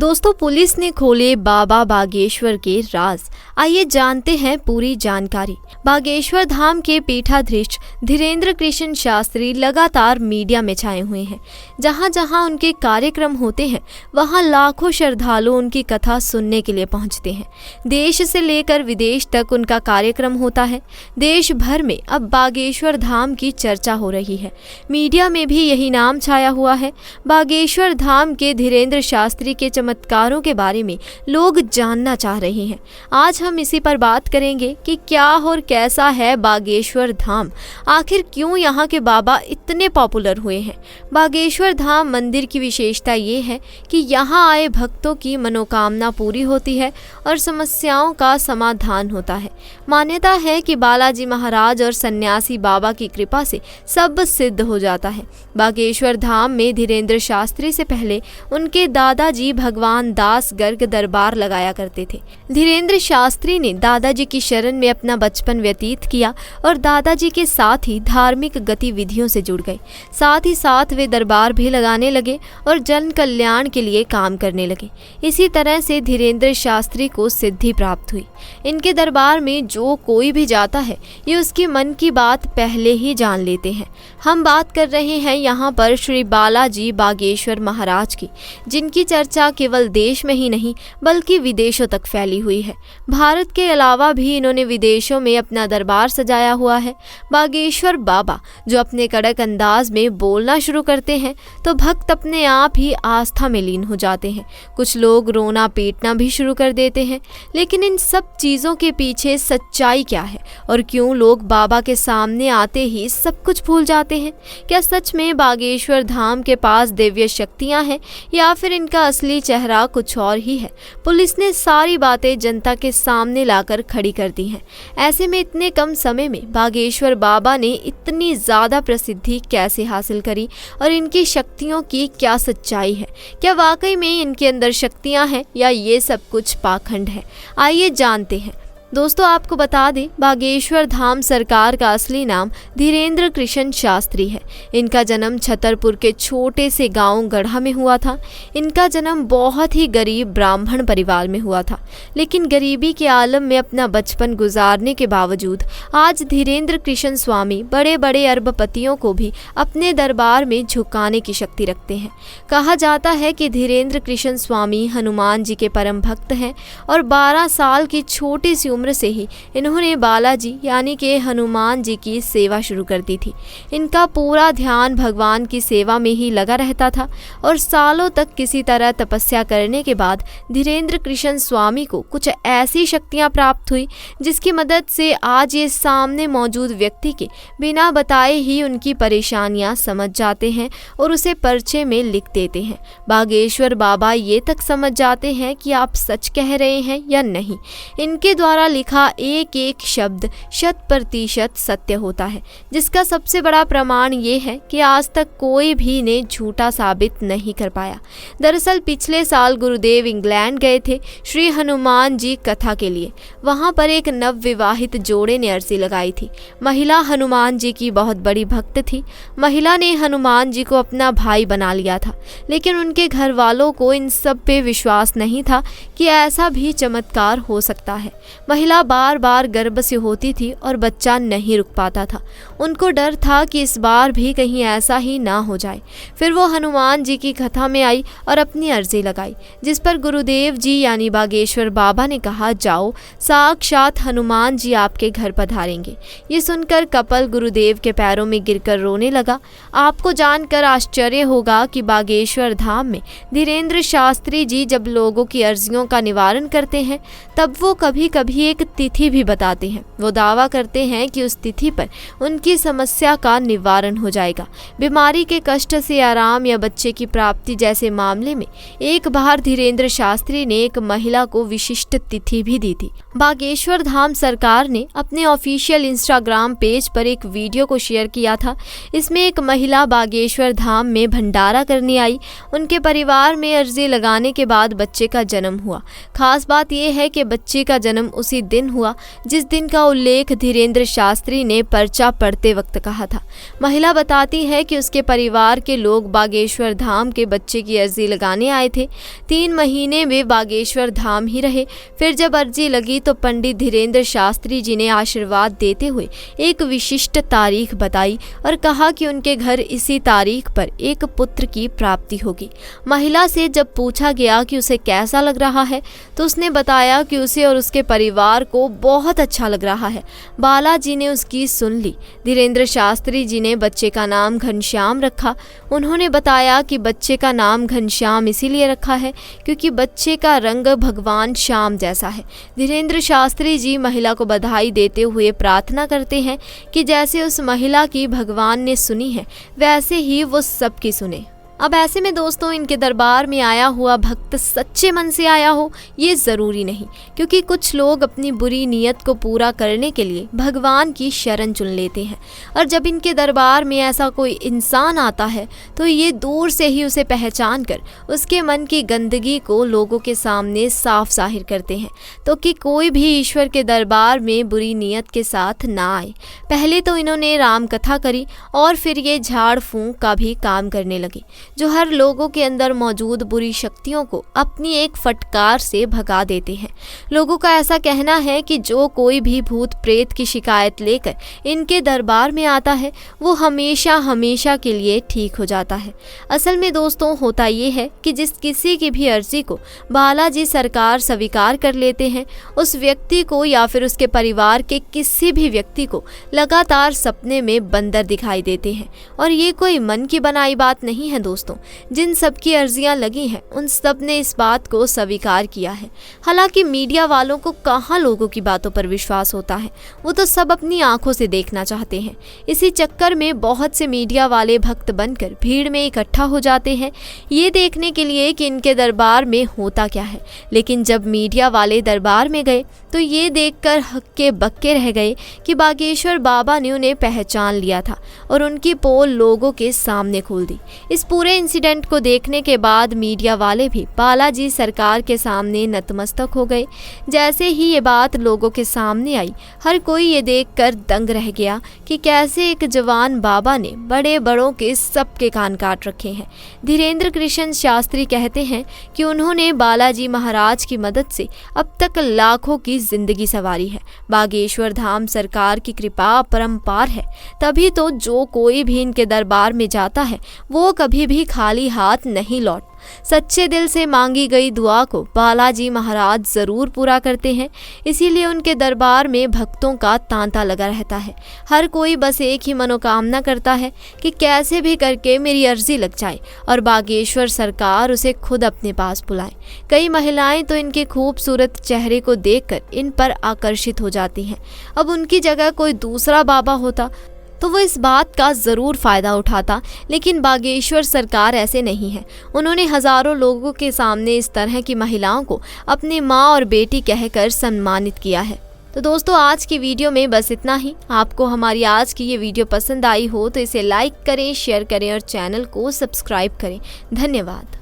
दोस्तों, पुलिस ने खोले बाबा बागेश्वर के राज। आइए जानते हैं पूरी जानकारी। बागेश्वर धाम के पीठाधीश धीरेन्द्र कृष्ण शास्त्री लगातार मीडिया में छाए हुए हैं। जहां जहां उनके कार्यक्रम होते हैं वहां लाखों श्रद्धालु उनकी कथा सुनने के लिए पहुंचते हैं। देश से लेकर विदेश तक उनका कार्यक्रम होता है। देश भर में अब बागेश्वर धाम की चर्चा हो रही है। मीडिया में भी यही नाम छाया हुआ है। बागेश्वर धाम के धीरेन्द्र शास्त्री के चमत्कारों के बारे में लोग जानना चाह रहे हैं। आज हम इसी पर बात करेंगे कि क्या और कैसा है बागेश्वर धाम, आखिर क्यों यहाँ के बाबा इतने पॉपुलर हुए हैं। बागेश्वर धाम मंदिर की विशेषता ये है कि यहाँ आए भक्तों की मनोकामना पूरी होती है और समस्याओं का समाधान होता है। मान्यता है कि बालाजी महाराज और सन्यासी बाबा की कृपा से सब सिद्ध हो जाता है। बागेश्वर धाम में धीरेन्द्र शास्त्री से पहले उनके दादाजी भगवान दास गर्ग दरबार लगाया करते थे। धीरेन्द्र शास्त्री ने दादाजी की शरण में अपना बचपन व्यतीत किया और दादाजी के साथ ही धार्मिक गतिविधियों से जुड़ गए। साथ ही साथ वे दरबार भी लगाने लगे और जन कल्याण के लिए काम करने लगे। इसी तरह से धीरेन्द्र शास्त्री को सिद्धि प्राप्त हुई। इनके दरबार में जो कोई भी जाता है ये उसकी मन की बात पहले ही जान लेते हैं। हम बात कर रहे हैं यहाँ पर श्री बालाजी बागेश्वर महाराज की, जिनकी चर्चा केवल देश में ही नहीं बल्कि विदेशों तक फैली हुई है। भारत के अलावा भी इन्होंने विदेशों में अपना दरबार सजाया हुआ है। बागेश्वर बाबा जो अपने कड़क अंदाज में बोलना शुरू करते हैं तो भक्त अपने आप ही आस्था में लीन हो जाते हैं। कुछ लोग रोना पीटना भी शुरू कर देते हैं। लेकिन इन सब चीज़ों के पीछे सच्चाई क्या है और क्यों लोग बाबा के सामने आते ही सब कुछ भूल जाते हैं? क्या सच में बागेश्वर धाम के पास दिव्य शक्तियाँ हैं या फिर इनका असली चेहरा कुछ और ही है? पुलिस ने सारी बातें जनता के सामने लाकर खड़ी कर दी हैं। ऐसे में इतने कम समय में बागेश्वर बाबा ने इतनी ज़्यादा प्रसिद्धि कैसे हासिल करी और इनकी शक्तियों की क्या सच्चाई है? क्या वाकई में इनके अंदर शक्तियाँ हैं या ये सब कुछ पाखंड है? आइए जानते हैं। दोस्तों, आपको बता दें, बागेश्वर धाम सरकार का असली नाम धीरेन्द्र कृष्ण शास्त्री है। इनका जन्म छतरपुर के छोटे से गांव गढ़ा में हुआ था। इनका जन्म बहुत ही गरीब ब्राह्मण परिवार में हुआ था। लेकिन गरीबी के आलम में अपना बचपन गुजारने के बावजूद आज धीरेन्द्र कृष्ण स्वामी बड़े बड़े अरबपतियों को भी अपने दरबार में झुकाने की शक्ति रखते हैं। कहा जाता है कि धीरेन्द्र कृष्ण स्वामी हनुमान जी के परम भक्त हैं और 12 साल की छोटी सी से ही इन्होंने बालाजी यानी कि हनुमान जी की सेवा शुरू कर दी थी। इनका पूरा ध्यान भगवान की सेवा में ही लगा रहता था और सालों तक किसी तरह तपस्या करने के बाद धीरेन्द्र कृष्ण स्वामी को कुछ ऐसी शक्तियां प्राप्त हुई जिसकी मदद से आज ये सामने मौजूद व्यक्ति के बिना बताए ही उनकी परेशानियां समझ जाते हैं और उसे पर्चे में लिख देते हैं। बागेश्वर बाबा ये तक समझ जाते हैं कि आप सच कह रहे हैं या नहीं। इनके द्वारा लिखा एक एक शब्द 100% सत्य होता है, जिसका सबसे बड़ा प्रमाण ये है कि आज तक कोई भी ने झूठा साबित नहीं कर पाया। दरअसल पिछले साल गुरुदेव इंग्लैंड गए थे श्री हनुमान जी कथा के लिए। वहां पर एक नवविवाहित जोड़े ने अर्जी लगाई थी। महिला हनुमान जी की बहुत बड़ी भक्त थी। महिला ने हनुमान जी को अपना भाई बना लिया था, लेकिन उनके घर वालों को इन सब पे विश्वास नहीं था कि ऐसा भी चमत्कार हो सकता है। महिला बार बार गर्भ से होती थी और बच्चा नहीं रुक पाता था। उनको डर था कि इस बार भी कहीं ऐसा ही ना हो जाए। फिर वो हनुमान जी की कथा में आई और अपनी अर्जी लगाई, जिस पर गुरुदेव जी यानी बागेश्वर बाबा ने कहा, जाओ, साक्षात हनुमान जी आपके घर पधारेंगे। ये सुनकर कपल गुरुदेव के पैरों में गिरकर रोने लगा। आपको जानकर आश्चर्य होगा कि बागेश्वर धाम में धीरेन्द्र शास्त्री जी जब लोगों की अर्जियों का निवारण करते हैं तब वो कभी कभी एक तिथि भी बताते हैं। वो दावा करते हैं कि उस तिथि पर उनकी समस्या का निवारण हो जाएगा। बीमारी के कष्ट से आराम या बच्चे की प्राप्ति जैसे मामले में एक बार धीरेन्द्र शास्त्री ने एक महिला को विशिष्ट तिथि भी दी थी। बागेश्वर धाम सरकार ने अपने ऑफिशियल इंस्टाग्राम पेज पर एक वीडियो को शेयर किया था। इसमें एक महिला बागेश्वर धाम में भंडारा करने आई। उनके परिवार में अर्जी लगाने के बाद बच्चे का जन्म हुआ। हुआ। खास बात यह है कि बच्चे का जन्म उसी दिन हुआ जिस दिन का उल्लेख धीरेंद्र शास्त्री ने पर्चा पढ़ते वक्त कहा था। महिला बताती है कि उसके परिवार के लोग बागेश्वर धाम के बच्चे की अर्जी लगाने आए थे। 3 महीने वे बागेश्वर धाम ही रहे। फिर जब अर्जी लगी तो पंडित धीरेंद्र शास्त्री जी ने आशीर्वाद देते हुए एक विशिष्ट तारीख बताई और कहा कि उनके घर इसी तारीख पर एक पुत्र की प्राप्ति होगी। महिला से जब पूछा गया कि उसे कैसा लग रहा है तो उसने बताया कि उसे और उसके परिवार को बहुत अच्छा लग रहा है। बालाजी ने उसकी सुन ली। धीरेंद्र शास्त्री जी ने बच्चे का नाम घनश्याम रखा। उन्होंने बताया कि बच्चे का नाम घनश्याम इसीलिए रखा है क्योंकि बच्चे का रंग भगवान श्याम जैसा है। धीरेंद्र शास्त्री जी महिला को बधाई देते हुए प्रार्थना करते हैं कि जैसे उस महिला की भगवान ने सुनी है वैसे ही वो सबकी सुने। अब ऐसे में दोस्तों इनके दरबार में आया हुआ भक्त सच्चे मन से आया हो ये ज़रूरी नहीं, क्योंकि कुछ लोग अपनी बुरी नीयत को पूरा करने के लिए भगवान की शरण चुन लेते हैं और जब इनके दरबार में ऐसा कोई इंसान आता है तो ये दूर से ही उसे पहचान कर उसके मन की गंदगी को लोगों के सामने साफ जाहिर करते हैं तो कि कोई भी ईश्वर के दरबार में बुरी नीयत के साथ ना आए। पहले तो इन्होंने राम कथा करी और फिर ये झाड़ फूंक का भी काम करने लगे जो हर लोगों के अंदर मौजूद बुरी शक्तियों को अपनी एक फटकार से भगा देते हैं। लोगों का ऐसा कहना है कि जो कोई भी भूत प्रेत की शिकायत लेकर इनके दरबार में आता है वो हमेशा हमेशा के लिए ठीक हो जाता है। असल में दोस्तों होता ये है कि जिस किसी की भी अर्जी को बालाजी सरकार स्वीकार कर लेते हैं उस व्यक्ति को या फिर उसके परिवार के किसी भी व्यक्ति को लगातार सपने में बंदर दिखाई देते हैं। और ये कोई मन की बनाई बात नहीं है दोस्तों, जिन सब की अर्जियां लगी हैं उन सब ने इस बात को स्वीकार किया है। हालांकि मीडिया वालों को कहां लोगों की बातों पर विश्वास होता है, वो तो सब अपनी आंखों से देखना चाहते हैं। इसी चक्कर में बहुत से मीडिया वाले भक्त बनकर भीड़ में इकट्ठा हो जाते हैं ये देखने के लिए कि इनके दरबार में होता क्या है। लेकिन जब मीडिया वाले दरबार में गए तो ये देखकर हक्के बक्के रह गए कि बागेश्वर बाबा ने उन्हें पहचान लिया था और उनकी पोल लोगों के सामने खोल दी। इस पूरे इंसिडेंट को देखने के बाद मीडिया वाले भी बालाजी सरकार के सामने नतमस्तक हो गए। जैसे ही ये बात लोगों के सामने आई हर कोई ये देखकर दंग रह गया कि कैसे एक जवान बाबा ने बड़े बड़ों के सबके कान काट रखे हैं। धीरेंद्र कृष्ण शास्त्री कहते हैं कि उन्होंने बालाजी महाराज की मदद से अब तक लाखों की जिंदगी संवारी है। बागेश्वर धाम सरकार की कृपा अपरंपार है, तभी तो जो कोई भी इनके दरबार में जाता है वो कभी भी खाली हाथ नहीं लौट। सच्चे दिल से मांगी गई दुआ को बालाजी महाराज जरूर पूरा करते हैं, इसीलिए उनके दरबार में भक्तों का तांता लगा रहता है। हर कोई बस एक ही मनोकामना करता है कि कैसे भी करके मेरी अर्जी लग जाए और बागेश्वर सरकार उसे खुद अपने पास बुलाए। कई महिलाएं तो इनके खूबसूरत चेहरे को देखकर इन पर आकर्षित हो जाती हैं। अब उनकी जगह कोई दूसरा बाबा होता तो वो इस बात का ज़रूर फ़ायदा उठाता, लेकिन बागेश्वर सरकार ऐसे नहीं है। उन्होंने हज़ारों लोगों के सामने इस तरह की महिलाओं को अपनी माँ और बेटी कहकर सम्मानित किया है। तो दोस्तों आज की वीडियो में बस इतना ही। आपको हमारी आज की ये वीडियो पसंद आई हो तो इसे लाइक करें, शेयर करें और चैनल को सब्सक्राइब करें। धन्यवाद।